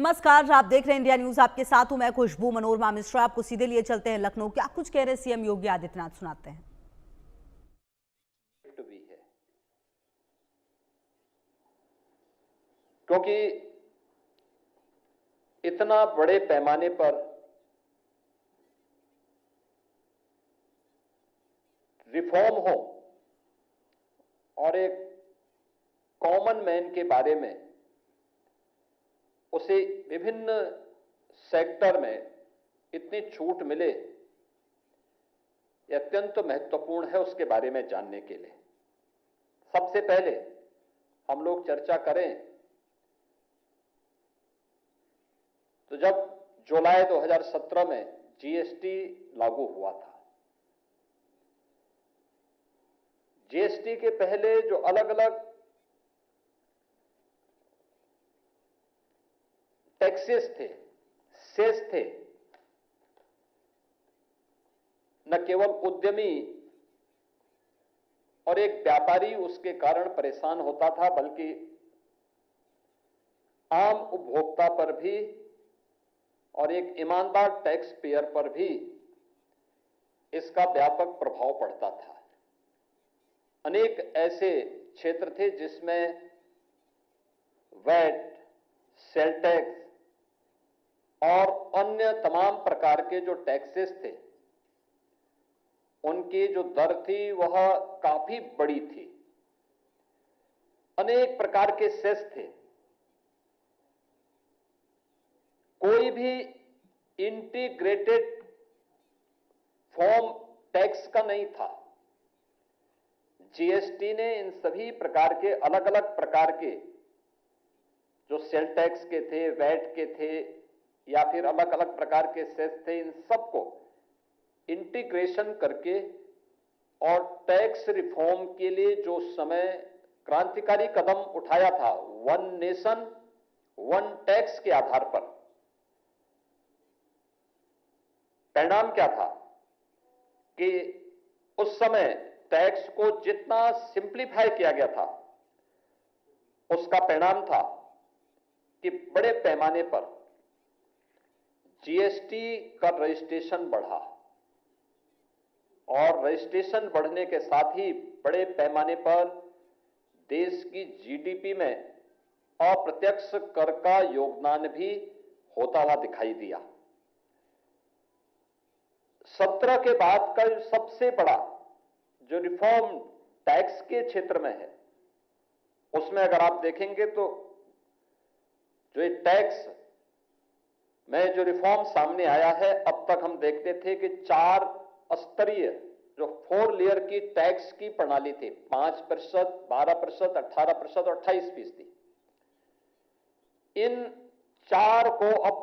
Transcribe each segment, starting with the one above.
नमस्कार, आप देख रहे हैं इंडिया न्यूज। आपके साथ हूं मैं खुशबू मनोरमा मिश्रा। आपको सीधे लिए चलते हैं लखनऊ। क्या कुछ कह रहे सीएम योगी आदित्यनाथ, सुनाते हैं। भी है क्योंकि इतना बड़े पैमाने पर रिफॉर्म हो और एक कॉमन मैन के बारे में उसे विभिन्न सेक्टर में इतनी छूट मिले, यह अत्यंत महत्वपूर्ण है उसके बारे में जानने के लिए। सबसे पहले हम लोग चर्चा करें तो जब जुलाई 2017 में जीएसटी लागू हुआ था, जीएसटी के पहले जो अलग अलग टैक्सेस थे, सेस थे, न केवल उद्यमी और एक व्यापारी उसके कारण परेशान होता था, बल्कि आम उपभोक्ता पर भी और एक ईमानदार टैक्स पेयर पर भी इसका व्यापक प्रभाव पड़ता था। अनेक ऐसे क्षेत्र थे जिसमें वैट, सेल टैक्स और अन्य तमाम प्रकार के जो टैक्सेस थे, उनकी जो दर थी वह काफी बड़ी थी। अनेक प्रकार के सेस थे। कोई भी इंटीग्रेटेड फॉर्म टैक्स का नहीं था। जीएसटी ने इन सभी प्रकार के अलग अलग प्रकार के जो सेल टैक्स के थे, वैट के थे या फिर अलग अलग प्रकार के सेस थे, इन सबको इंटीग्रेशन करके और टैक्स रिफॉर्म के लिए जो समय क्रांतिकारी कदम उठाया था, वन नेशन वन टैक्स के आधार पर, परिणाम क्या था कि उस समय टैक्स को जितना सिंप्लीफाई किया गया था, उसका परिणाम था कि बड़े पैमाने पर जीएसटी का रजिस्ट्रेशन बढ़ा और रजिस्ट्रेशन बढ़ने के साथ ही बड़े पैमाने पर देश की जीडीपी में अप्रत्यक्ष कर का योगदान भी होता हुआ दिखाई दिया। 17 के बाद का सबसे बड़ा जो रिफॉर्म टैक्स के क्षेत्र में है, उसमें अगर आप देखेंगे तो जो टैक्स में जो रिफॉर्म सामने आया है, अब तक हम देखते थे कि 4 स्तरीय जो 4 लेयर की टैक्स की प्रणाली थी, 5%, 12%, 18% और 28%। इन 4 को अब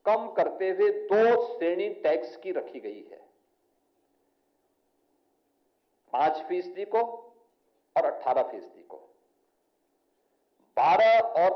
कम करते हुए 2 श्रेणी टैक्स की रखी गई है, 5% को और 18% को। 12 और